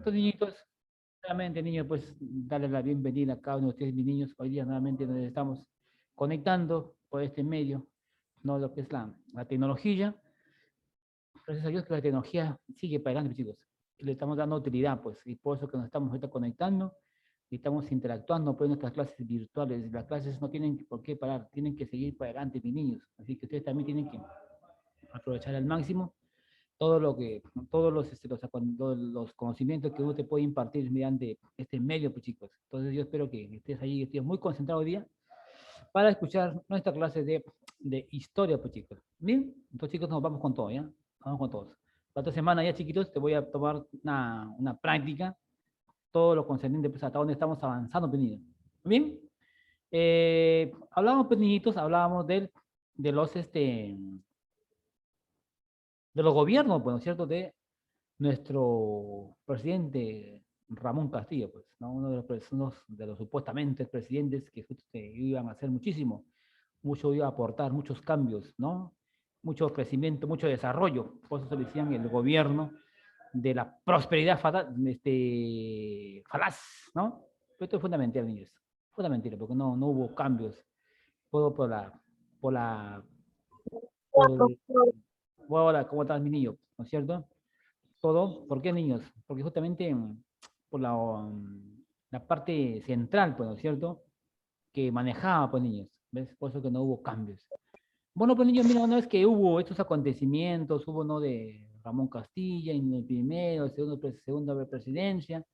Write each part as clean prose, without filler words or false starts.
Entonces, niñitos, nuevamente, niños, pues darles la bienvenida a cada uno de ustedes, mis niños. Hoy día nuevamente nos estamos conectando por este medio, no lo que es la tecnología. Gracias a Dios que la tecnología sigue para adelante, chicos. Le estamos dando utilidad, pues, y por eso que nos estamos ahorita conectando y estamos interactuando por nuestras clases virtuales. Las clases no tienen por qué parar, tienen que seguir para adelante, mis niños. Así que ustedes también tienen que aprovechar al máximo todo lo que, todos los conocimientos que uno te puede impartir mediante este medio, pues chicos. Entonces yo espero que estés ahí, estés muy concentrado hoy día para escuchar nuestra clase de historia, pues chicos. Bien, entonces chicos, nos vamos con todo, ¿ya? Vamos con todos. La otra semana ya, chiquitos, te voy a tomar una práctica, todo lo concerniente, pues hasta dónde estamos avanzando, pues niños. Bien, hablábamos, pues niñitos, hablábamos de los, de los gobiernos, pues, ¿no es cierto?, de nuestro presidente Ramón Castillo, pues, ¿no? Uno de los supuestamente presidentes que iban a hacer muchísimo, mucho iba a aportar, muchos cambios, ¿no? Mucho crecimiento, mucho desarrollo. Por eso se le decían el gobierno de la prosperidad falaz, ¿no? Pero esto es fundamental, niños. Fundamental, porque no hubo cambios. Todo por la, por, ¿cómo estás, mi niño? ¿No es cierto? Todo, ¿por qué niños? Porque justamente por la parte central, pues, ¿no es cierto? Que manejaba, pues, niños, ¿ves? Por eso que no hubo cambios. Bueno, pues, niños, mira, una vez que hubo estos acontecimientos, hubo, ¿no?, de Ramón Castilla, en el primero, el segundo, segunda presidencia,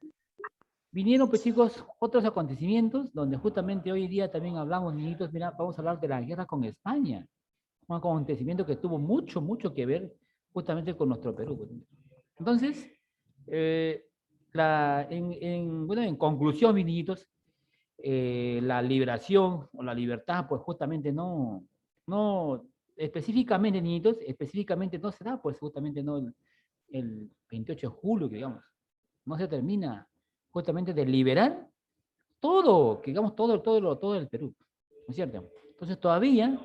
vinieron, pues, chicos, otros acontecimientos, donde justamente hoy día también hablamos, niñitos, mira, vamos a hablar de la guerra con España, un acontecimiento que tuvo mucho, mucho que ver justamente con nuestro Perú, pues. Entonces, eh, bueno, en conclusión, mis niñitos, la liberación o la libertad, pues justamente no, específicamente, niñitos, específicamente no se da, pues justamente no el 28 de julio, que digamos, no se termina justamente de liberar todo, que digamos, todo el Perú, ¿no es cierto? Entonces todavía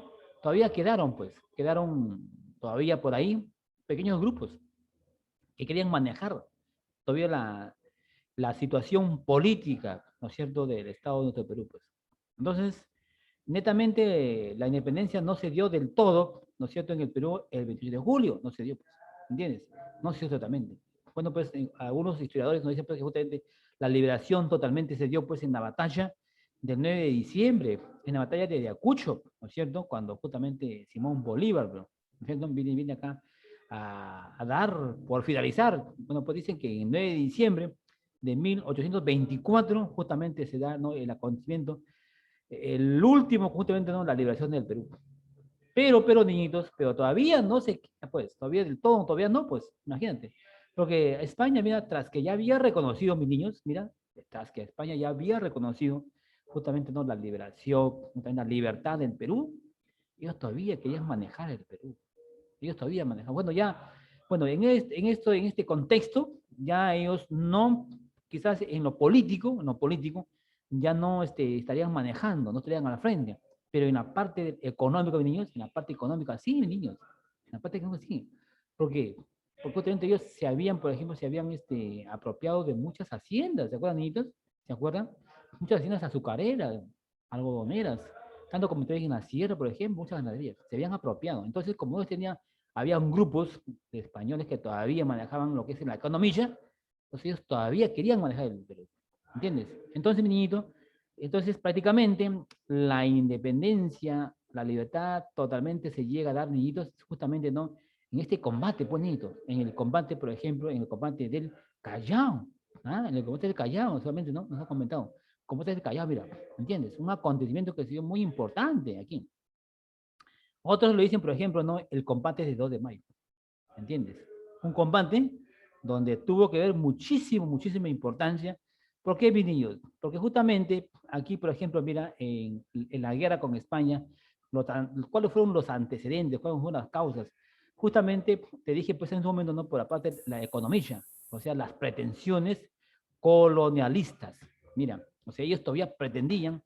quedaron, pues, quedaron todavía por ahí pequeños grupos que querían manejar todavía la situación política, ¿no es cierto?, del Estado de nuestro Perú, pues. Entonces, netamente, la independencia no se dio del todo, ¿no es cierto?, en el Perú el 28 de julio, no se dio, pues, ¿entiendes? No se dio totalmente. Bueno, pues, algunos historiadores nos dicen, pues, que justamente la liberación totalmente se dio, pues, en la batalla del 9 de diciembre, en la batalla de Ayacucho, ¿no es cierto?, cuando justamente Simón Bolívar, ¿no es cierto?, viene acá a dar por finalizar. Bueno, pues dicen que el 9 de diciembre de 1824 justamente se da, ¿no?, el acontecimiento, el último justamente, ¿no?, la liberación del Perú. Pero niñitos, pero todavía no se, pues, todavía del todo, todavía no, pues, imagínate. Porque España, mira, tras que ya había reconocido, mis niños, mira, tras que España ya había reconocido justamente, ¿no?, la liberación, la libertad del Perú, ellos todavía querían manejar el Perú. Ellos todavía manejan. Bueno, ya, bueno, en este contexto, ya ellos no, quizás en lo político, ya no estarían manejando, no estarían a la frente. Pero en la parte económica de niños, en la parte económica, sí, niños. En la parte económica, sí. ¿Por qué? Porque justamente ellos se habían, por ejemplo, se habían apropiado de muchas haciendas, ¿se acuerdan, niñitos? ¿Se acuerdan? Muchas haciendas azucareras, algodoneras, tanto como ustedes en la sierra, por ejemplo, muchas ganaderías, se habían apropiado. Entonces, como ellos tenían, habían grupos de españoles que todavía manejaban lo que es la economía, pues ellos todavía querían manejar el Perú, ¿entiendes? Entonces, mi niñito, entonces prácticamente la independencia, la libertad totalmente se llega a dar, niñitos, justamente no en este combate, pues niñitos, en el combate, por ejemplo, en el combate del Callao, ¿ah? En el combate del Callao, solamente, ¿no? Nos ha comentado, combate del Callao, mira, ¿entiendes? Un acontecimiento que ha sido muy importante aquí. Otros lo dicen, por ejemplo, ¿no?, el combate de 2 de mayo, ¿entiendes? Un combate donde tuvo que ver muchísima importancia. ¿Por qué, mis niños? Porque justamente aquí, por ejemplo, mira, en la guerra con España, ¿cuáles fueron los antecedentes? ¿Cuáles fueron las causas? Justamente, te dije, pues en un momento, ¿no?, por la parte de la economía, o sea, las pretensiones colonialistas. Mira, o sea, ellos todavía pretendían,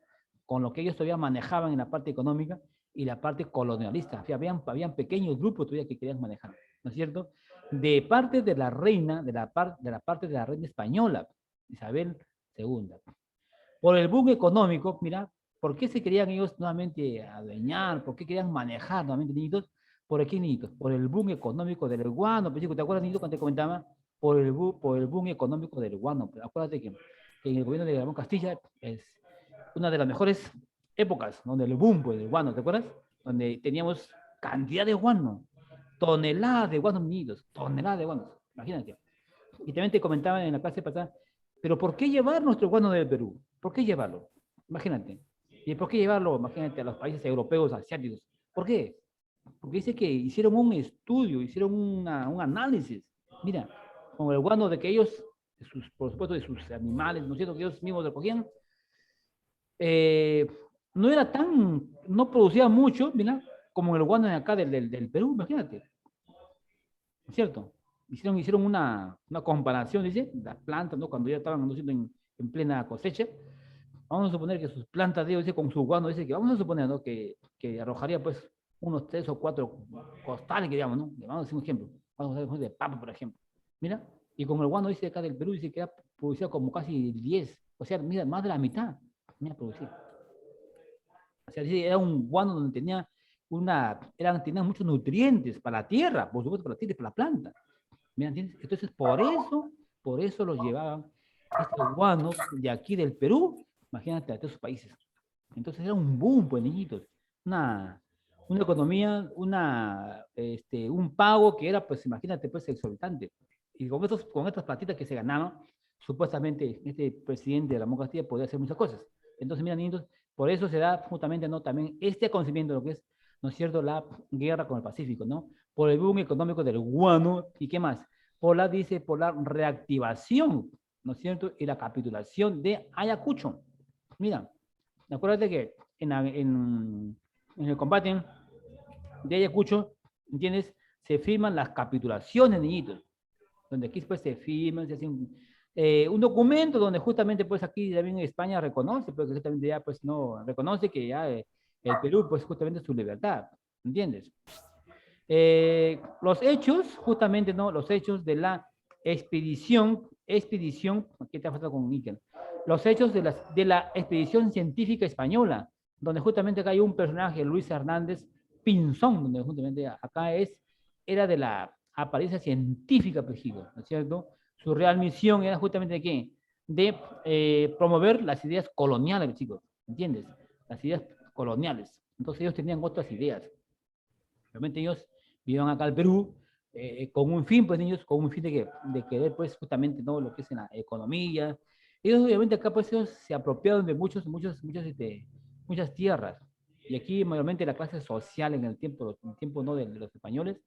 con lo que ellos todavía manejaban en la parte económica y la parte colonialista. O sea, habían pequeños grupos todavía que querían manejar, ¿no es cierto? de parte de la reina, de la parte de la reina española, Isabel II. Por el boom económico, mira, ¿por qué se querían ellos nuevamente adueñar? ¿Por qué querían manejar nuevamente, niñitos? ¿Por qué, niñitos? Por el boom económico del guano. Pues, ¿te acuerdas, niñito, cuando te comentaba? Por el boom económico del guano. Acuérdate que en el gobierno de Ramón Castilla es una de las mejores épocas, donde el boom pues, del guano, ¿te acuerdas? Donde teníamos cantidad de guano, toneladas de guanos, niñitos, toneladas de guanos, imagínate. Y también te comentaba en la clase pasada, pero ¿por qué llevar nuestro guano del Perú? ¿Por qué llevarlo? Imagínate. ¿Y por qué llevarlo, imagínate, a los países europeos, asiáticos? ¿Por qué? Porque dice que hicieron un estudio, hicieron un análisis. Mira, con el guano de que ellos, por supuesto, de sus animales, ¿no es cierto?, que ellos mismos recogían, eh, no era tan, no producía mucho, mira, como el guano de acá del Perú, imagínate. ¿No es cierto? Hicieron una comparación, dice, las plantas, ¿no? Cuando ya estaban ¿no? en plena cosecha, vamos a suponer que sus plantas, dice, con su guano, dice que vamos a suponer, ¿no? Que arrojaría, pues, unos 3 o 4 costales, que digamos, ¿no? Vamos a hacer un ejemplo. Vamos a hacer de papa, por ejemplo. Mira, y con el guano, dice, acá del Perú, dice que ha producido como casi 10, o sea, mira, más de la mitad, mira, producía. O sea, dice, era un guano donde tenía muchos nutrientes para la tierra, por supuesto, para la tierra y para la planta. ¿Me entiendes? Entonces, por eso los llevaban estos guanos de aquí del Perú, imagínate, a todos esos países. Entonces era un boom, pues, niñitos. Una, una economía, un pago que era, pues, imagínate, pues, exorbitante. Y con estas platitas que se ganaban, supuestamente, este presidente de Ramón Castilla podía hacer muchas cosas. Entonces, mira, niñitos, por eso se da justamente, ¿no? También este conocimiento de lo que es, ¿no es cierto?, la guerra con el Pacífico, ¿no? Por el boom económico del guano, ¿y qué más? Por la reactivación, ¿no es cierto?, y la capitulación de Ayacucho. Mira, acuérdate que en el combate de Ayacucho, ¿entiendes? Se firman las capitulaciones, niñitos, donde aquí pues se firman, se hacen un documento donde justamente pues aquí también España reconoce, porque justamente ya pues no, reconoce que ya el Perú pues justamente es su libertad, ¿entiendes? Los hechos, justamente, ¿no? Los hechos de la expedición, ¿qué te ha faltado con Níquel? Los hechos de la expedición científica española, donde justamente acá hay un personaje, Luis Hernández Pinzón, donde justamente acá era de la apariencia científica, pues, ¿no es cierto? Su real misión era justamente de qué? De promover las ideas coloniales, chicos, ¿entiendes? Las ideas coloniales. Entonces ellos tenían otras ideas. Realmente ellos vivían acá al Perú con un fin, pues niños, con un fin de querer, pues justamente, ¿no? Lo que es en la economía. Ellos obviamente acá, pues ellos se apropiaron de muchas tierras. Y aquí, mayormente, la clase social en el tiempo ¿no? de los españoles,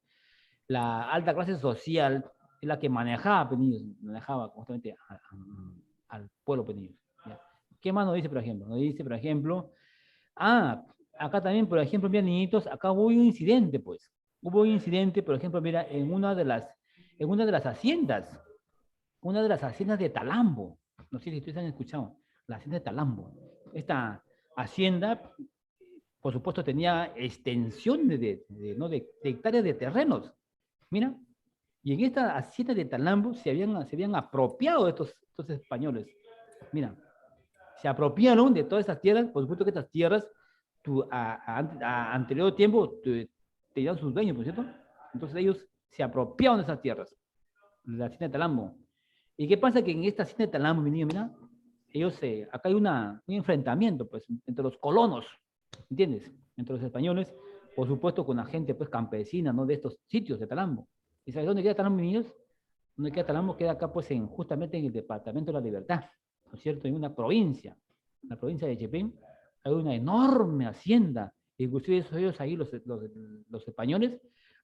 la alta clase social es la que manejaba, pues, niños, manejaba justamente al pueblo, pues, niños. ¿Ya? ¿Qué más nos dice, por ejemplo? Nos dice, por ejemplo, acá también, por ejemplo, mira, niñitos, acá hubo un incidente, pues. Hubo un incidente, por ejemplo, mira, una de las haciendas de Talambo. No sé si ustedes han escuchado, la hacienda de Talambo. Esta hacienda, por supuesto, tenía extensión ¿no? de hectáreas de terrenos. Mira, y en esta hacienda de Talambo se habían apropiado de estos españoles. Mira, se apropiaron de todas estas tierras, por supuesto que estas tierras, anterior tiempo, tenían sus dueños, ¿por cierto? Entonces ellos se apropiaron de esas tierras, de la hacienda de Talambo. ¿Y qué pasa? Que en esta hacienda de Talambo, mi niño, mira, acá hay un enfrentamiento, pues, entre los colonos, ¿entiendes? Entre los españoles, por supuesto, con la gente, pues, campesina, ¿no? De estos sitios de Talambo. ¿Y sabes dónde queda Talambo, mis niños? ¿Dónde queda Talambo? Queda acá, pues, justamente en el departamento de la Libertad, ¿no es cierto? En una provincia, la provincia de Chepén, hay una enorme hacienda. Inclusive ellos ahí, los españoles,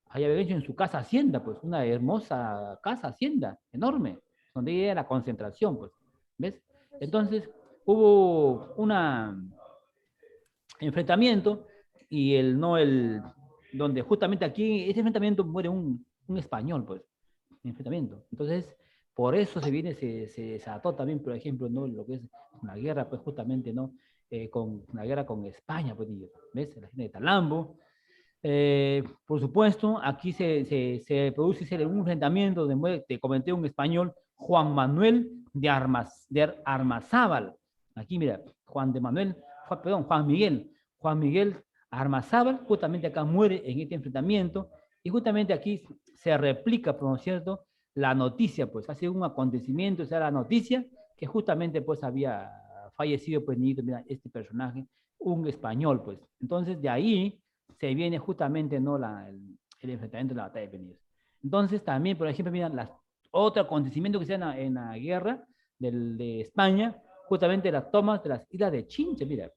ahí habían hecho en su casa hacienda, pues, una hermosa casa hacienda, enorme, donde era la concentración, pues, ¿ves? Entonces, hubo un enfrentamiento y donde justamente aquí, ese enfrentamiento muere un español, pues, enfrentamiento. Entonces, por eso se desató también, por ejemplo, ¿no? Lo que es una guerra, pues justamente, ¿no? Con la guerra con España, pues, ¿ves? La gente de Talambo. Por supuesto, aquí se produce un enfrentamiento, te comenté un español, Juan Manuel de Armazábal. Aquí mira, Juan Miguel Armazábal, justamente acá muere en este enfrentamiento, y justamente aquí se replica, por cierto, la noticia, pues hace un acontecimiento, o sea, la noticia que justamente pues había fallecido, pues mira, este personaje, un español, pues. Entonces, de ahí se viene justamente ¿no? el enfrentamiento de la batalla de Penillos. Entonces, también, por ejemplo, mira, otro acontecimiento que se da en la guerra de España, justamente las tomas de las islas de Chincha. Mira,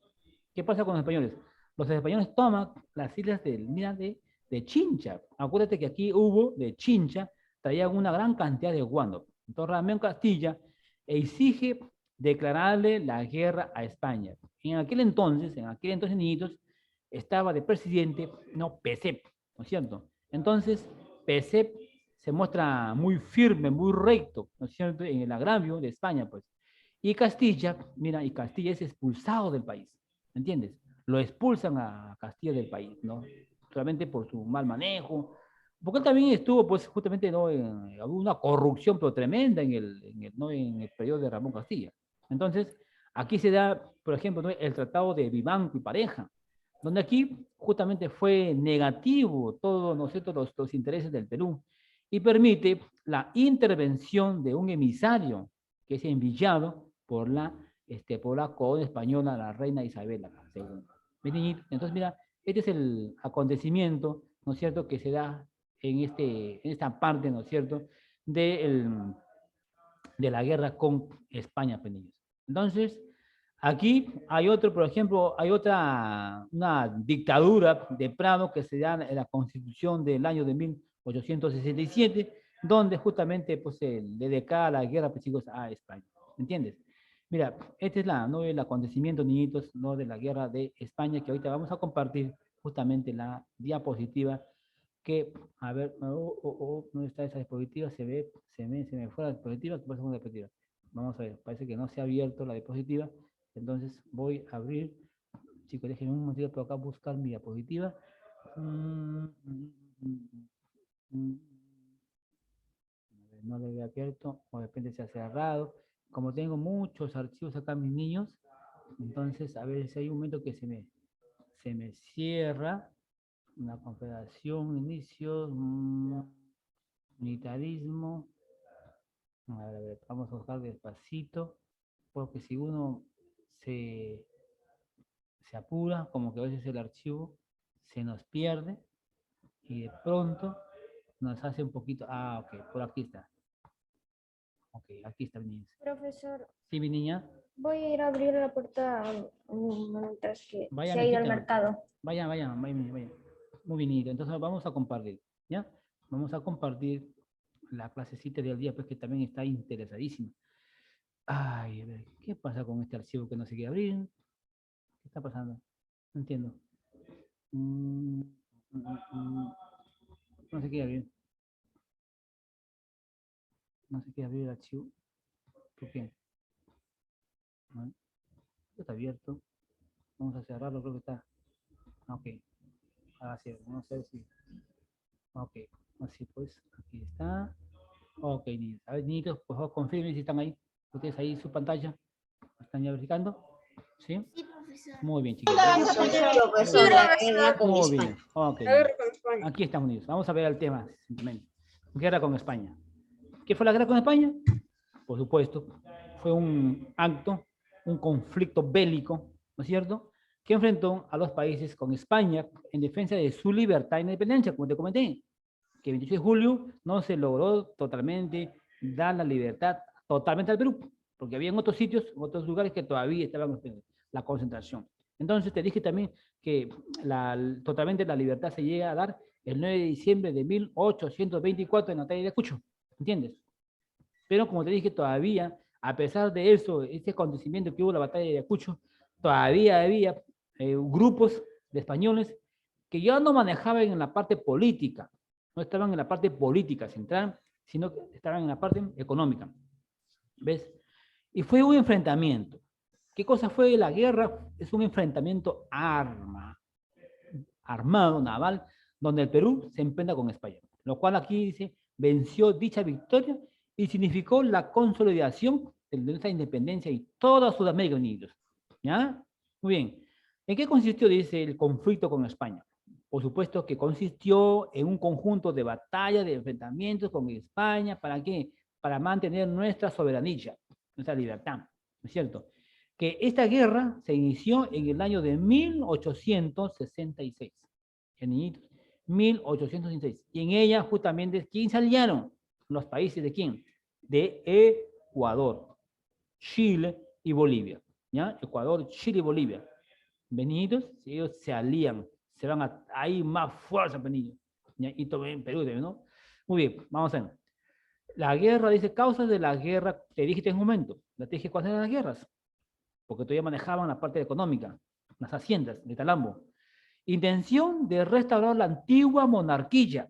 ¿qué pasa con los españoles? Los españoles toman las islas de Chincha. Acuérdate que aquí hubo de Chincha, traían una gran cantidad de guano. Entonces, Ramón Castilla exige declararle la guerra a España. En aquel entonces, niñitos, estaba de presidente, no, Pezep, ¿no es cierto? Entonces, Pezep se muestra muy firme, muy recto, ¿no es cierto?, en el agravio de España, pues. Y Castilla, mira, y Castilla es expulsado del país, ¿me entiendes? Lo expulsan a Castilla del país, ¿no? Solamente por su mal manejo, porque él también estuvo, pues, justamente, ¿no? Hubo una corrupción, pero tremenda ¿no? en el periodo de Ramón Castilla. Entonces, aquí se da, por ejemplo, ¿no? el Tratado de Vivanco y Pareja, donde aquí justamente fue negativo todos los intereses del Perú y permite la intervención de un emisario que es enviado por la corona española, la reina Isabel II. Entonces, mira, este es el acontecimiento, ¿no es cierto?, que se da en esta parte, ¿no es cierto?, de la guerra con España, Penillos. Entonces, aquí hay otro, por ejemplo, una dictadura de Prado que se da en la Constitución del año de 1867, donde justamente pues, se le declara la guerra pues, a España. ¿Entiendes? Mira, este es ¿no? el acontecimiento, niñitos, ¿no? de la guerra de España, que ahorita vamos a compartir justamente la diapositiva que, a ver, ¿dónde está esa diapositiva? Se me fue la diapositiva, ¿qué pasa con la diapositiva? Vamos a ver, parece que no se ha abierto la diapositiva, entonces voy a abrir, chicos, déjenme un momentito por acá buscar mi diapositiva. No lo he abierto, o de repente se ha cerrado. Como tengo muchos archivos acá, mis niños, entonces a ver si hay un momento que se me cierra. Una confederación, inicios, militarismo. A ver, vamos a buscar despacito, porque si uno se, se apura, como que a veces el archivo se nos pierde y de pronto nos hace un poquito. Ah, ok, por aquí está. Ok, aquí está mi niña. Profesor, Sí, mi niña. voy a ir a abrir la puerta mientras que Vaya, se ha ido al mijita. mercado. Vaya. Muy bien, entonces vamos a compartir, ¿ya? Vamos a compartir la clasecita del día, pues que también está interesadísima. Ay, a ver, ¿qué pasa con este archivo que no se quiere abrir? ¿Qué está pasando? No entiendo. No se quiere abrir. No se quiere abrir el archivo. ¿Por qué? No, está abierto. Vamos a cerrarlo, creo que está. Ok. Ahora sí, vamos a ver si. Ok. Así pues, aquí está. Ok, niños. A ver, niñitos, por favor, confirmen si están ahí. Ustedes ahí en su pantalla. ¿Están ya verificando? ¿Sí? Sí, profesor. Muy bien, chicos. Muy bien. Ok. Aquí estamos unidos. Vamos a ver el tema, simplemente. Guerra con España. ¿Qué fue la guerra con España? Por supuesto, fue un acto, un conflicto bélico, ¿no es cierto?, que enfrentó a los países con España en defensa de su libertad e independencia, como te comenté, que el 28 de julio no se logró totalmente dar la libertad totalmente al Perú, porque había en otros sitios, en otros lugares que todavía estaban en la concentración. Entonces te dije también que totalmente la libertad se llega a dar el 9 de diciembre de 1824 en la batalla de Ayacucho, ¿entiendes? Pero como te dije, todavía, a pesar de eso, este acontecimiento que hubo, la batalla de Ayacucho, todavía había grupos de españoles que ya no manejaban en la parte política, no estaban en la parte política central, sino que estaban en la parte económica. ¿Ves? Y fue un enfrentamiento. ¿Qué cosa fue la guerra? Es un enfrentamiento armado, naval, donde el Perú se enfrenta con España. Lo cual aquí dice, venció dicha victoria y significó la consolidación de nuestra independencia y toda Sudamérica unidos. ¿Ya? Muy bien. ¿En qué consistió, dice, el conflicto con España? Por supuesto que consistió en un conjunto de batallas, de enfrentamientos con España. ¿Para qué? Para mantener nuestra soberanía, nuestra libertad, ¿no es cierto? Que esta guerra se inició en el año de 1866. ¿Ya, 1866. Y en ella justamente, ¿quién se aliaron? Los países de quién? De Ecuador, Chile y Bolivia. ¿Ya? Ecuador, Chile y Bolivia. Venidos, ellos se alían, se van a ahí más fuerza, venidos. Y todo en Perú, ¿no? Muy bien, vamos a ver. La guerra, dice, causas de la guerra, te dije en un momento, te dije cuáles eran las guerras, porque todavía manejaban la parte económica, las haciendas de Talambo. Intención de restaurar la antigua monarquía.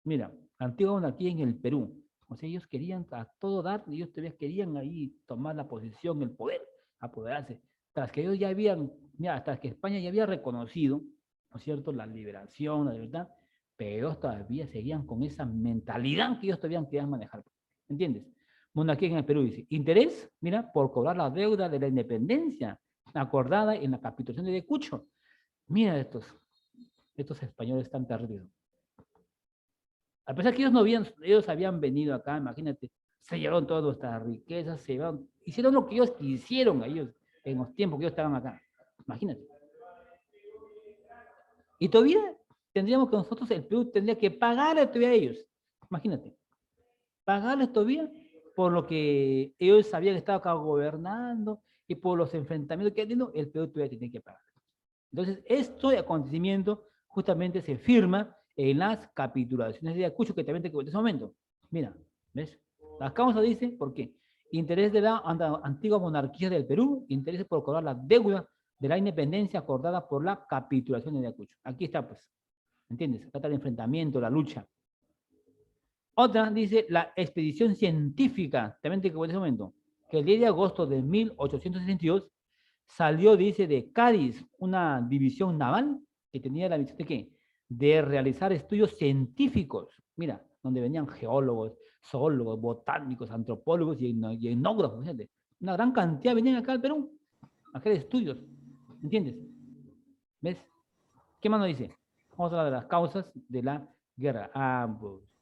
Mira, la antigua monarquía en el Perú. O sea, ellos querían a todo dar, ellos todavía querían ahí tomar la posición, el poder, apoderarse. Tras que ellos ya habían, mira, hasta que España ya había reconocido, ¿no es cierto?, la liberación, la libertad, pero ellos todavía seguían con esa mentalidad que ellos todavía querían manejar. ¿Entiendes? Monarquía en el Perú dice, interés, mira, por cobrar la deuda de la independencia acordada en la capitulación de Ayacucho. Mira estos españoles tan terribles. A pesar que ellos habían venido acá, imagínate, se llevaron todas nuestras riquezas, hicieron lo que ellos quisieron a ellos en los tiempos que ellos estaban acá. Imagínate. Y todavía tendríamos que nosotros, el Perú, tendría que pagarle todavía a ellos. Imagínate. Pagarles todavía por lo que ellos habían estado acá gobernando y por los enfrentamientos que han tenido, el Perú todavía tiene que pagar. Entonces, este acontecimiento justamente se firma en las capitulaciones de Ayacucho, que también te comenté en ese momento. Mira, ¿ves? Las causas dice, ¿por qué? Interés de la antigua monarquía del Perú, interés por cobrar la deuda de la independencia acordada por la capitulación de Ayacucho. Aquí está, pues, ¿entiendes? Acá está el enfrentamiento, la lucha. Otra dice, la expedición científica, también te comenté en ese momento, que el 10 de agosto de 1862 salió, dice, de Cádiz, una división naval que tenía la misión de ¿qué? De realizar estudios científicos. Mira, donde venían geólogos, zoólogos, botánicos, antropólogos y etnógrafos. Fíjate. Una gran cantidad venían acá al Perú a hacer estudios. ¿Entiendes? ¿Ves? ¿Qué más nos dice? Vamos a hablar de las causas de la guerra.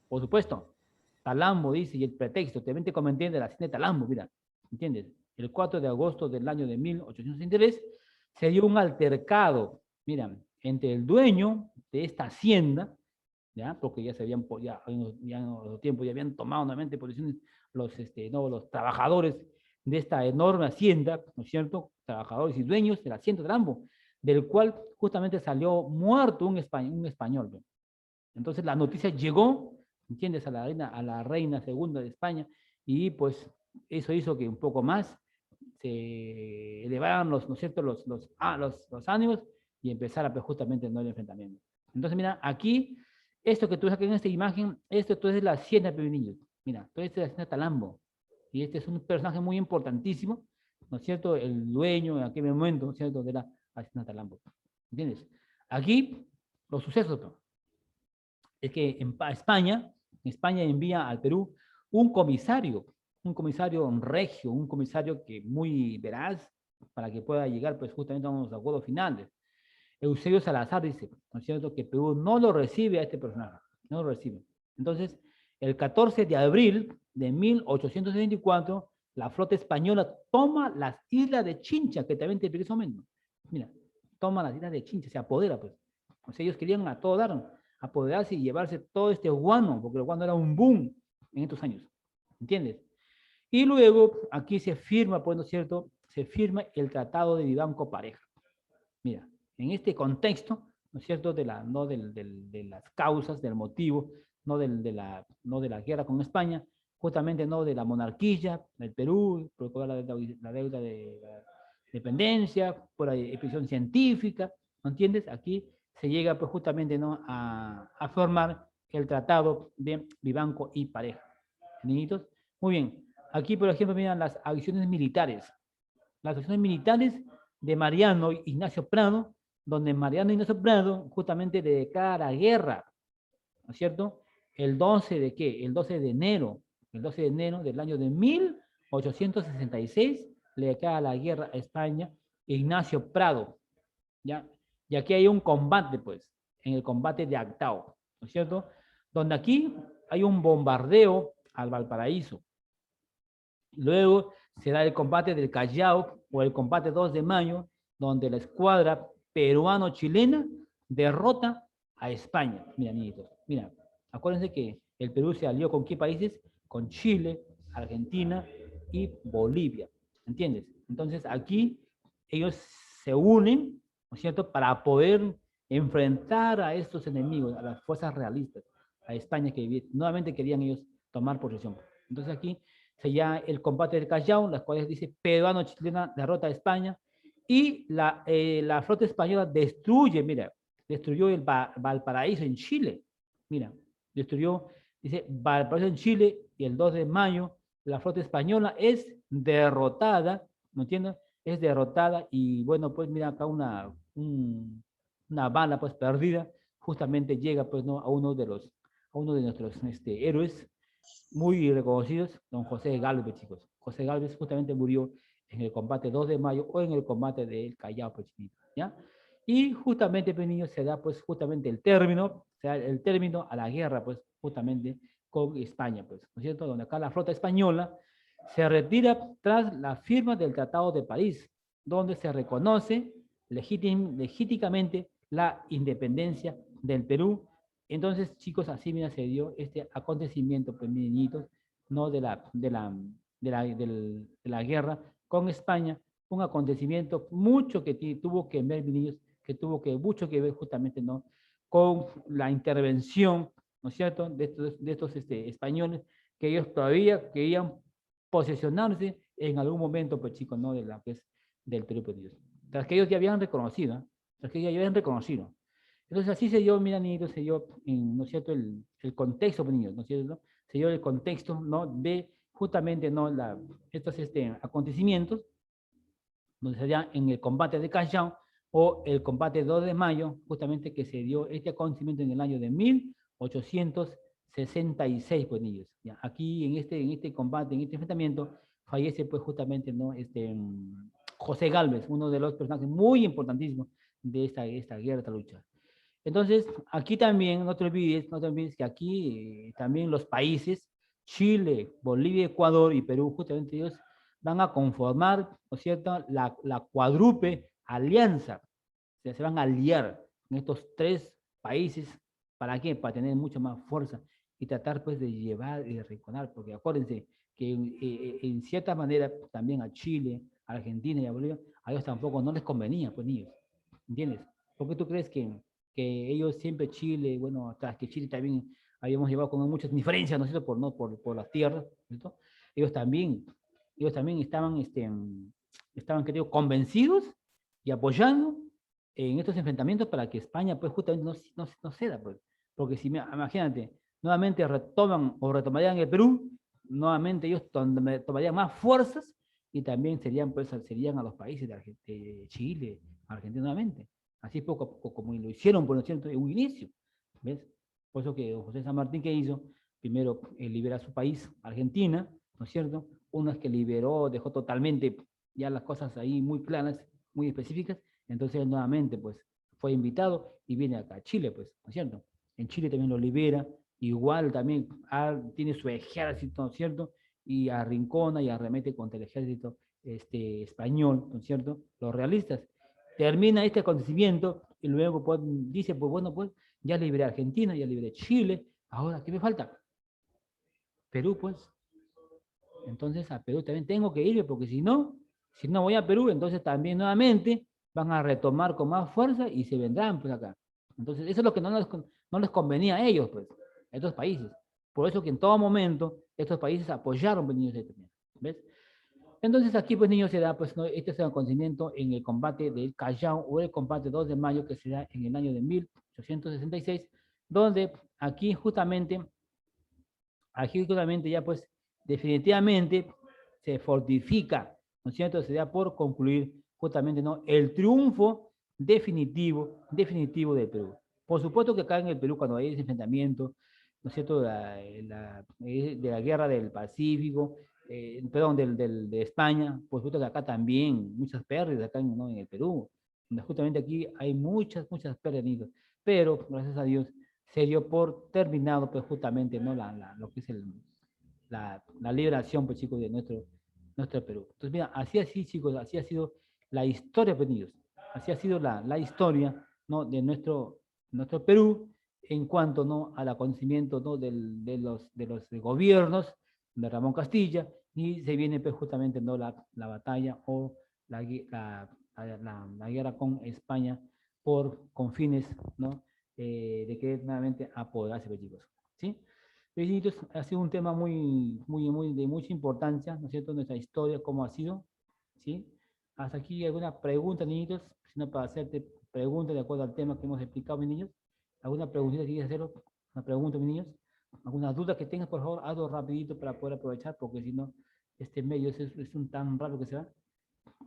Por supuesto, Talambo dice, y el pretexto, te comenté de la hacienda de Talambo, mira, ¿entiendes? El 4 de agosto del año de 1863 se dio un altercado, mira, entre el dueño de esta hacienda, ¿ya? Porque ya se habían, ya en los tiempos ya habían tomado nuevamente posiciones los trabajadores de esta enorme hacienda, ¿no es cierto? Trabajadores y dueños de la hacienda de Talambo, del cual justamente salió muerto un español. ¿No? Entonces la noticia llegó, ¿entiendes?, a la reina segunda de España, y pues eso hizo que un poco más se elevaran ¿no es cierto?, los ánimos y empezara pues, justamente ¿no? el enfrentamiento. Entonces, mira, aquí, esto que tú ves aquí en esta imagen, esto es la hacienda de niños. Mira, todo esto es la hacienda Talambo. Y este es un personaje muy importantísimo, ¿no es cierto?, el dueño en aquel momento, ¿no es cierto?, de la hacienda Talambo. ¿Entiendes? Aquí, los sucesos, ¿no? Es que en España envía al Perú un comisario regio, un comisario que muy veraz para que pueda llegar pues justamente a unos acuerdos finales. Eusebio Salazar dice, ¿no es cierto?, que Perú no lo recibe a este personaje, no lo recibe. Entonces, el 14 de abril de 1824, la flota española toma las islas de Chincha, que también te expliqué en ese momento. Mira, toma las islas de Chincha, se apodera pues. O sea, ellos querían a todo dar, apoderarse y llevarse todo este guano, porque el guano era un boom en estos años. ¿Entiendes? Y luego aquí se firma, pues, ¿no es cierto? Se firma el Tratado de Vivanco Pareja. Mira, en este contexto, ¿no es cierto?, de las causas, del motivo, no de la guerra con España, justamente no de la monarquía del Perú, por la deuda de la dependencia, por la expedición científica, ¿no entiendes? Aquí se llega pues justamente ¿no? a formar el Tratado de Vivanco y Pareja. ¿Niñitos? Muy bien. Aquí, por ejemplo, miran las acciones militares. Las acciones militares de Mariano Ignacio Prado, donde Mariano Ignacio Prado justamente le declara guerra ¿no es cierto? ¿El 12 de qué? El 12 de enero. El 12 de enero del año de 1866 le declara la guerra a España Ignacio Prado, ¿ya? Y aquí hay un combate, pues, en el combate de Actao, ¿no es cierto? Donde aquí hay un bombardeo al Valparaíso. Luego se da el combate del Callao o el combate 2 de mayo, donde la escuadra peruano-chilena derrota a España. Mira, niñitos, mira, acuérdense que el Perú se alió con qué países? Con Chile, Argentina y Bolivia. ¿Entiendes? Entonces aquí ellos se unen, ¿no es cierto?, para poder enfrentar a estos enemigos, a las fuerzas realistas, a España que nuevamente querían ellos tomar posesión. Entonces aquí se llama el combate del Callao, las cuales dice peruano-chilena derrota a España, y la flota española destruye, mira, destruyó el Valparaíso en Chile, mira, destruyó, dice Valparaíso en Chile, y el 2 de mayo la flota española es derrotada, ¿no entiendes? Es derrotada, y bueno, pues mira acá una bala pues perdida, justamente llega pues no a uno de nuestros héroes muy reconocidos, don José Gálvez, chicos. José Gálvez justamente murió en el combate 2 de mayo o en el combate del Callao, pues, ¿ya? Y justamente, pues, niños, se da, pues, justamente el término, se da el término a la guerra, pues, justamente con España, pues, ¿no es cierto? Donde acá la flota española se retira tras la firma del Tratado de París, donde se reconoce legítimamente la independencia del Perú. Entonces, chicos, así mira, se dio este acontecimiento, pues, mis niñitos, ¿no? De la guerra con España, un acontecimiento mucho que tuvo que ver, mis niños, que tuvo que mucho que ver justamente, ¿no? Con la intervención, ¿no es cierto?, de estos españoles, que ellos todavía querían posesionarse en algún momento, pues, chicos, ¿no? De la que es del Perú, pues, Dios. Tras que ellos ya habían reconocido, ¿eh? Tras que ellos ya habían reconocido. Entonces así se dio, mira, niños, se dio, ¿no es cierto?, el contexto, niños, ¿no es cierto? Se dio el contexto, ¿no?, de justamente, ¿no?, estos acontecimientos, donde se da en el combate de Callao o el combate 2 de mayo, justamente que se dio este acontecimiento en el año de 1866, pues, niños. ¿Ya? Aquí en este combate, en este enfrentamiento, fallece, pues, justamente, ¿no?, José Gálvez, uno de los personajes muy importantísimos de esta guerra, esta lucha. Entonces, aquí también, no te olvides que aquí también los países, Chile, Bolivia, Ecuador y Perú, justamente ellos van a conformar, ¿no es cierto?, la cuádruple alianza. O sea, se van a aliar en estos tres países. ¿Para qué? Para tener mucha más fuerza y tratar, pues, de llevar y de reconocer, porque acuérdense que en cierta manera también a Chile, a Argentina y a Bolivia, a ellos tampoco no les convenía, pues, ellos, ¿entiendes? ¿Por qué tú crees que ellos siempre Chile, bueno, tras que Chile también habíamos llevado con muchas diferencias, ¿no es cierto?, por las tierras, ¿cierto? Ellos también, ellos también estaban creo, convencidos y apoyando en estos enfrentamientos para que España, pues, justamente no ceda, pues. Porque si, imagínate, nuevamente retoman o retomarían el Perú, nuevamente ellos tomarían más fuerzas y también serían, pues, serían a los países de Chile, Argentina nuevamente. Así poco a poco, como lo hicieron, por cierto, en un inicio. ¿Ves? Por eso que José San Martín, ¿qué hizo? Primero, libera su país, Argentina, ¿no es cierto? Una vez que liberó, dejó totalmente ya las cosas ahí muy claras, muy específicas. Entonces, él nuevamente, pues, fue invitado y viene acá a Chile, pues, ¿no es cierto? En Chile también lo libera, igual también tiene su ejército, ¿no es cierto? Y arrincona y arremete contra el ejército español, ¿no es cierto? Los realistas. Termina este acontecimiento y luego, pues, dice, pues, bueno, pues, ya liberé a Argentina, ya liberé Chile, ahora, ¿qué me falta? Perú, pues. Entonces a Perú también tengo que ir, porque si no voy a Perú, entonces también nuevamente van a retomar con más fuerza y se vendrán, pues, acá. Entonces eso es lo que no les convenía a ellos, pues, a estos países. Por eso que en todo momento estos países apoyaron, pues, niños, ¿ves? Entonces aquí, pues, niños, se da, pues, ¿no?, este es el acontecimiento en el combate del Callao o el combate 2 de mayo que se da en el año de 1866, donde aquí justamente ya, pues, definitivamente se fortifica, ¿no es cierto? Se da por concluir justamente, ¿no?, el triunfo definitivo del Perú. Por supuesto que acá en el Perú, cuando hay ese enfrentamiento, ¿no es cierto?, de la guerra del Pacífico, perdón, de España, por supuesto que acá también, muchas pérdidas acá ¿no? en el Perú, donde justamente aquí hay muchas pérdidas, niños. Pero, gracias a Dios, se dio por terminado, pues justamente, ¿no? Lo que es la liberación, pues chicos, de nuestro Perú. Entonces, mira, así, chicos, así ha sido la historia, pues niños. Así ha sido la historia, ¿no? de nuestro Perú en cuanto, ¿no? al acontecimiento, ¿no? de los gobiernos de Ramón Castilla, y se viene pues justamente, ¿no? la batalla o la guerra con España con fines, ¿no? de querer nuevamente apoderarse, pues, chicos. ¿Sí? Pues, niñitos, ha sido un tema de mucha importancia, ¿no es cierto? Nuestra historia, cómo ha sido, ¿sí? Hasta aquí alguna pregunta, niñitos, sino para hacerte preguntas de acuerdo al tema que hemos explicado, mis niños. ¿Alguna preguntita que quieras hacer? Una pregunta, mis niños. ¿Alguna duda que tengas, por favor? Hazlo rapidito para poder aprovechar, porque si no, este medio es un tan rápido que se va.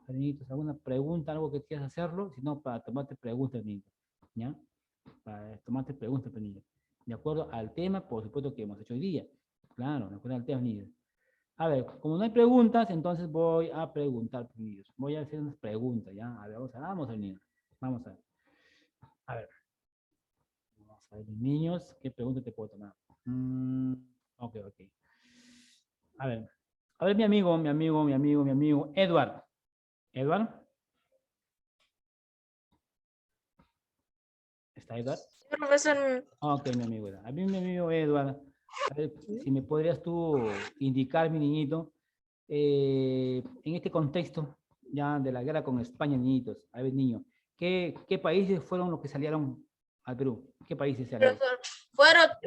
Niñitos, ¿alguna pregunta, algo que quieras hacerlo? Si no, para tomarte preguntas, niños. ¿Ya? Para tomarte preguntas, niños. De acuerdo al tema, por supuesto, que hemos hecho hoy día. Claro, de acuerdo al tema, niños. A ver, como no hay preguntas, entonces voy a preguntar, niños. Voy a hacer unas preguntas, ¿ya? A ver, vamos a ver, niños. Vamos a ver. A ver. Vamos a ver, niños, ¿qué pregunta te puedo tomar? Ok. A ver, mi amigo, Edward. ¿Edward? ¿Está Edward? Sí, profesor. Ok, mi amigo Edward. A mí, mi amigo Edward, a ver, si me podrías tú indicar, mi niñito, en este contexto ya de la guerra con España, niñitos, a ver, niño, ¿qué países fueron los que salieron al Perú? ¿Qué países salieron? Profesor,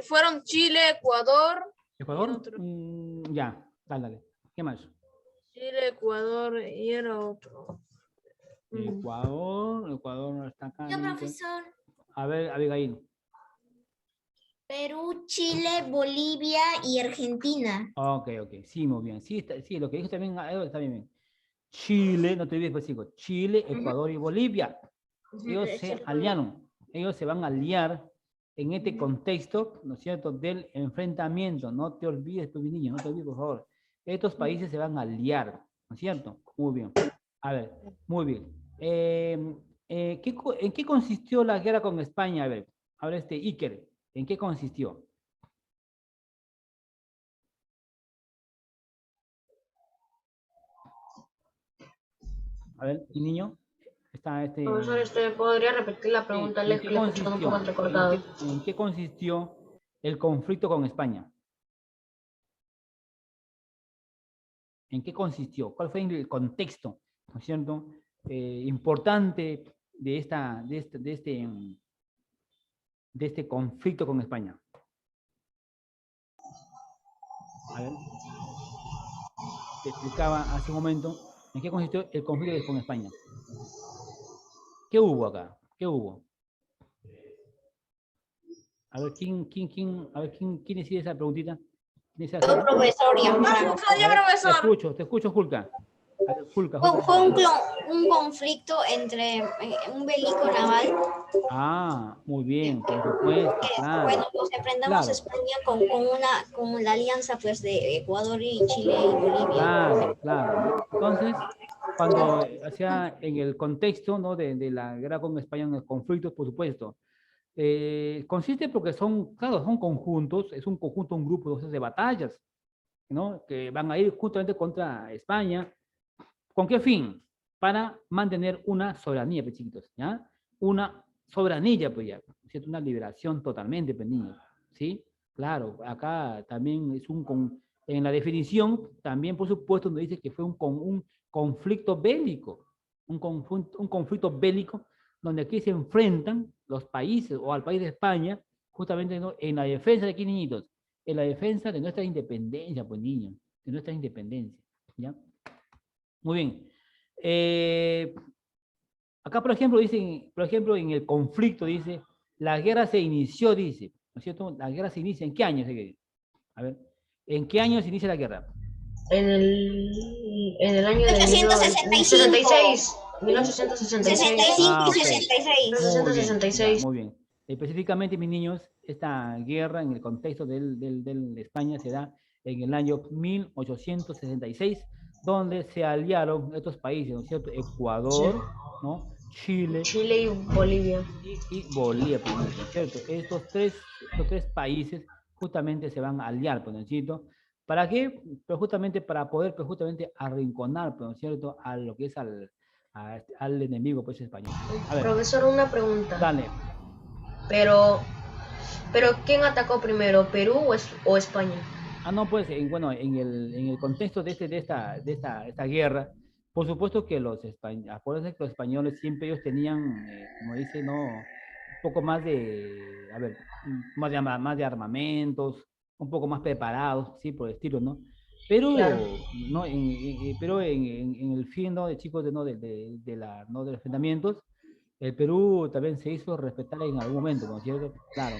fueron Chile, Ecuador y ¿Ecuador? otro. Ya, dale. ¿Qué más? Chile, Ecuador y era otro. Ecuador no está acá. Yo, niñito. profesor. A ver, Abigail. Perú, Chile, Bolivia y Argentina. Ok. Sí, muy bien. Sí, sí, lo que dijo también Edward está bien. Chile, no te olvides, pues, chicos. Chile, Ecuador y Bolivia. Ellos se aliaron. Ellos se van a aliar en este contexto, ¿no es cierto?, del enfrentamiento. No te olvides, pues, mi niño, no te olvides, por favor. Estos países se van a aliar, ¿no es cierto? Muy bien. A ver, muy bien. ¿En qué consistió la guerra con España? A ver, Iker, ¿en qué consistió? A ver, mi niño, está Profesor, ¿podría repetir la pregunta? Sí, Le he escuchado un poco entrecortado. ¿En qué consistió el conflicto con España? ¿En qué consistió? ¿Cuál fue el contexto, ¿no es cierto?, importante de este conflicto con España? A ver, te explicaba hace un momento en qué consistió el conflicto con España. ¿Qué hubo acá? ¿Qué hubo? A ver, ¿quién decide esa preguntita? Yo, profesor, profesor. Te escucho, Julka. Julka. Fue un conflicto entre un bélico naval. Ah, muy bien, por supuesto, claro. Bueno, nos enfrentamos a España con la alianza pues de Ecuador y Chile y Bolivia. Claro. Entonces, cuando hacía en el contexto, ¿no?, de la guerra con España, en el conflicto, por supuesto, consiste porque son conjuntos, es un conjunto, un grupo de batallas, ¿no?, que van a ir justamente contra España. ¿Con qué fin? Para mantener una soberanía, pues, chiquitos, ¿ya? Una soberanía, pues, ya, ¿cierto? Una liberación totalmente, pues, niños, ¿sí? Claro, acá también en la definición, también, por supuesto, nos dice que fue un conflicto bélico, un conflicto bélico, donde aquí se enfrentan los países, o al país de España, justamente, ¿no?, en la defensa de aquí, niñitos, en la defensa de nuestra independencia, pues, niños, de nuestra independencia, ¿ya? Muy bien. Acá, por ejemplo, en el conflicto, dice, la guerra se inició, dice, ¿no es cierto? La guerra se inicia, ¿en qué año? A ver, ¿en qué año se inicia la guerra? En el año de 1865. 1866. 65 y 66. 1866. Muy bien. Específicamente, mis niños, esta guerra en el contexto de España se da en el año 1866, donde se aliaron estos países, ¿no es cierto? Sí. Ecuador, ¿no? Chile Chile y Bolivia. y Bolivia, pues, ¿no es cierto? Estos tres países justamente se van a aliar, pues, ¿no es cierto? ¿Para qué? Pues justamente para poder, pues justamente arrinconar, pues, ¿no es cierto? A lo que es al enemigo, pues, español. A ver, Profesor, una pregunta. dale. Pero ¿quién atacó primero, Perú o España? No, pues, bueno, en el contexto de esta guerra, por supuesto que acuérdense que los españoles siempre ellos tenían, como dice, ¿no? Un poco más de, a ver, más de armamentos, un poco más preparados, sí, por el estilo, ¿no? Claro. ¿No? Pero en el fin, ¿no? De chicos, ¿no? ¿no? De los enfrentamientos, el Perú también se hizo respetar en algún momento, ¿no es cierto? Claro.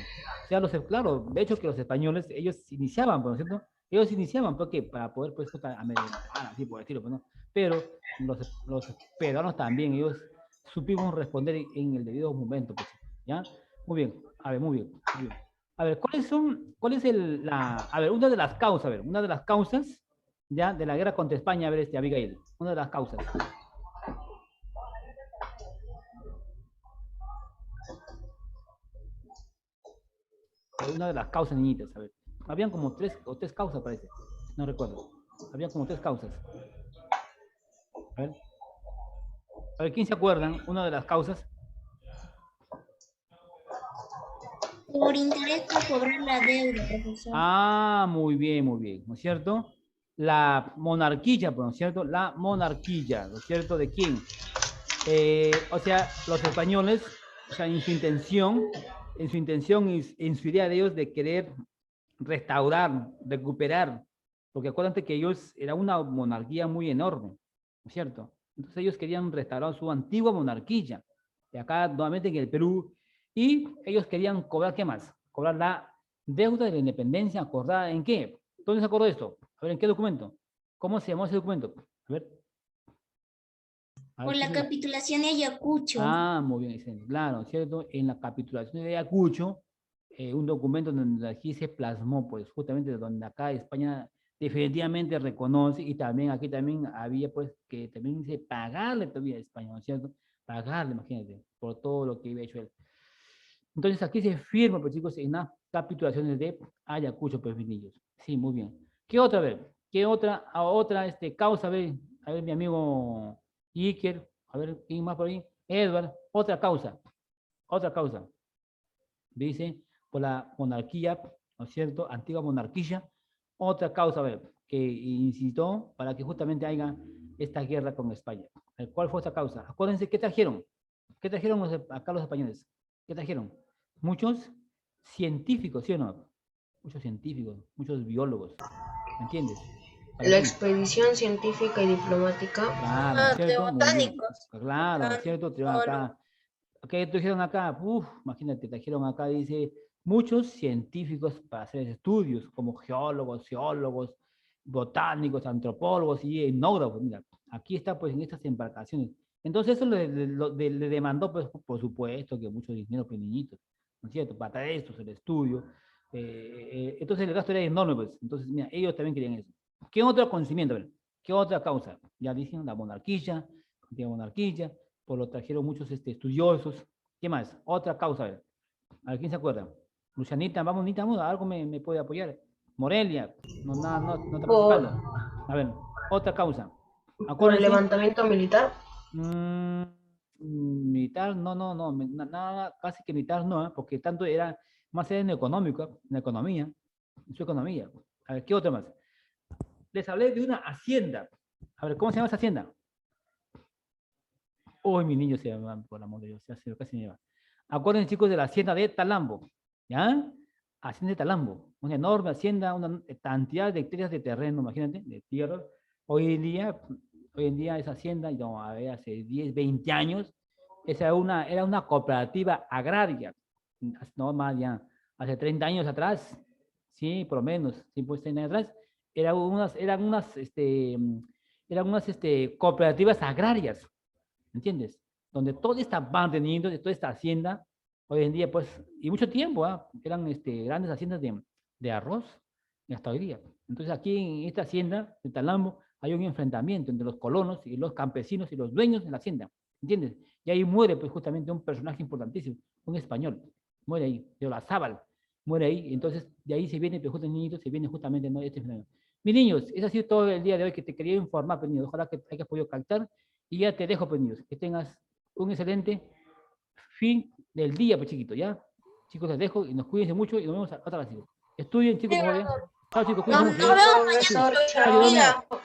O sea, claro, de hecho que los españoles, ellos iniciaban, ¿no es cierto? Ellos iniciaban, porque para poder, pues, así por el estilo, pues, ¿no? Pero los peruanos también, ellos supimos responder en el debido momento, pues, ¿ya? Muy bien, a ver, muy bien, muy bien. A ver, a ver, una de las causas, ¿ya? De la guerra contra España, a ver, Abigail, una de las causas. Una de las causas, niñitas, a ver. Habían como tres causas, parece. No recuerdo. Habían como 3 causas. A ver, ¿quién se acuerdan? Una de las causas. Por interés para cobrar la deuda, profesor. Muy bien, muy bien. ¿No es cierto? La monarquía, ¿no es cierto? La monarquía, ¿no es cierto? ¿De quién? O sea, los españoles, o sea, en su intención y en su idea de ellos de querer restaurar, recuperar, porque acuérdate que ellos era una monarquía muy enorme, ¿no es cierto? Entonces ellos querían restaurar su antigua monarquía, de acá nuevamente en el Perú, y ellos querían cobrar, ¿qué más? Cobrar la deuda de la independencia acordada ¿en qué? ¿Dónde se acordó esto? A ver, ¿en qué documento? ¿Cómo se llamó ese documento? A ver. Por la capitulación de Ayacucho. Muy bien, excelente. Claro, ¿cierto? En la capitulación de Ayacucho, un documento donde aquí se plasmó, pues, justamente donde acá España definitivamente reconoce, y también aquí también había, pues, que también dice pagarle todavía a España, ¿no es cierto? Pagarle, imagínate, por todo lo que había hecho él. Entonces aquí se firma, pues, chicos, en las capitulaciones de Ayacucho, pues, mis niños. Sí, muy bien. ¿Qué otra vez? ¿Qué otra causa? A ver, mi amigo Iker, a ver, ¿quién más por ahí? Edward, otra causa. Dice, por la monarquía, ¿no es cierto? Antigua monarquía. Otra causa, a ver, que incitó para que justamente haya esta guerra con España. ¿Cuál fue esa causa? Acuérdense, ¿qué trajeron? ¿Qué trajeron acá los españoles? ¿Qué trajeron? Muchos científicos, ¿sí o no? Muchos científicos, muchos biólogos, ¿me entiendes? La expedición científica y diplomática. Claro, de ¿cierto? Muy bien. botánicos. Claro, ¿cierto? Trajeron acá. ¿Qué trajeron acá? Imagínate, trajeron acá, dice, muchos científicos para hacer estudios, como geólogos, geólogos, botánicos, antropólogos y etnógrafos. Mira, aquí está, pues, en estas embarcaciones. Entonces eso le demandó, pues, por supuesto, que muchos dineros pequeñitos, ¿no es cierto? Para esto, el estudio. Entonces el gasto era enorme, pues. Entonces, mira, ellos también querían eso. ¿Qué otro acontecimiento? A ver, ¿qué otra causa? Ya dicen la monarquía, por lo trajeron muchos estudiosos. ¿Qué más? Otra causa, a ver, ¿quién se acuerda? Lucianita, vamos, Nita, algo me puede apoyar. Morelia, no está Por, participando. A ver, otra causa. por el Acuérdense. levantamiento militar. Militar, no, nada, casi que militar no, porque tanto era más en económico, en economía, en su economía. A ver, ¿qué otra más? Les hablé de una hacienda. A ver, ¿cómo se llama esa hacienda? Uy, mi niño se llama, por el amor de Dios, casi me lleva. Acuérdense, chicos, de la hacienda de Talambo, ¿ya? Hacienda de Talambo, una enorme hacienda, una cantidad de hectáreas de terreno, imagínate, de tierra. Hoy en día esa hacienda, no, a ver, hace 10, 20 años, era una cooperativa agraria, no más ya, hace 30 años atrás, sí, por lo menos, sí, pues 30 años atrás, eran unas cooperativas agrarias, ¿entiendes? Donde toda esta banda de niños, de toda esta hacienda, Hoy en día, pues, y mucho tiempo, eran grandes haciendas de arroz, y hasta hoy día. Entonces, aquí en esta hacienda de Talambo hay un enfrentamiento entre los colonos y los campesinos y los dueños de la hacienda, ¿entiendes? Y ahí muere, pues, justamente un personaje importantísimo, un español, muere ahí, de Olazábal, muere ahí, entonces, de ahí se viene, pues, justamente, niñitos, se viene justamente, ¿no?, este fenómeno. Mis niños, es así todo el día de hoy que te quería informar, pues, niños, ojalá que hayas podido captar, y ya te dejo, pues, niños, que tengas un excelente fin del día, pues, chiquito, ¿ya? Chicos, les dejo y nos cuídense mucho y nos vemos otra vez, chicos. Estudien, chicos, por favor, ¿ya? Chao, chicos, cuídense mucho, ¿ya? Nos vemos mañana, Profesor, Chao, chao. Dios mío. Chao.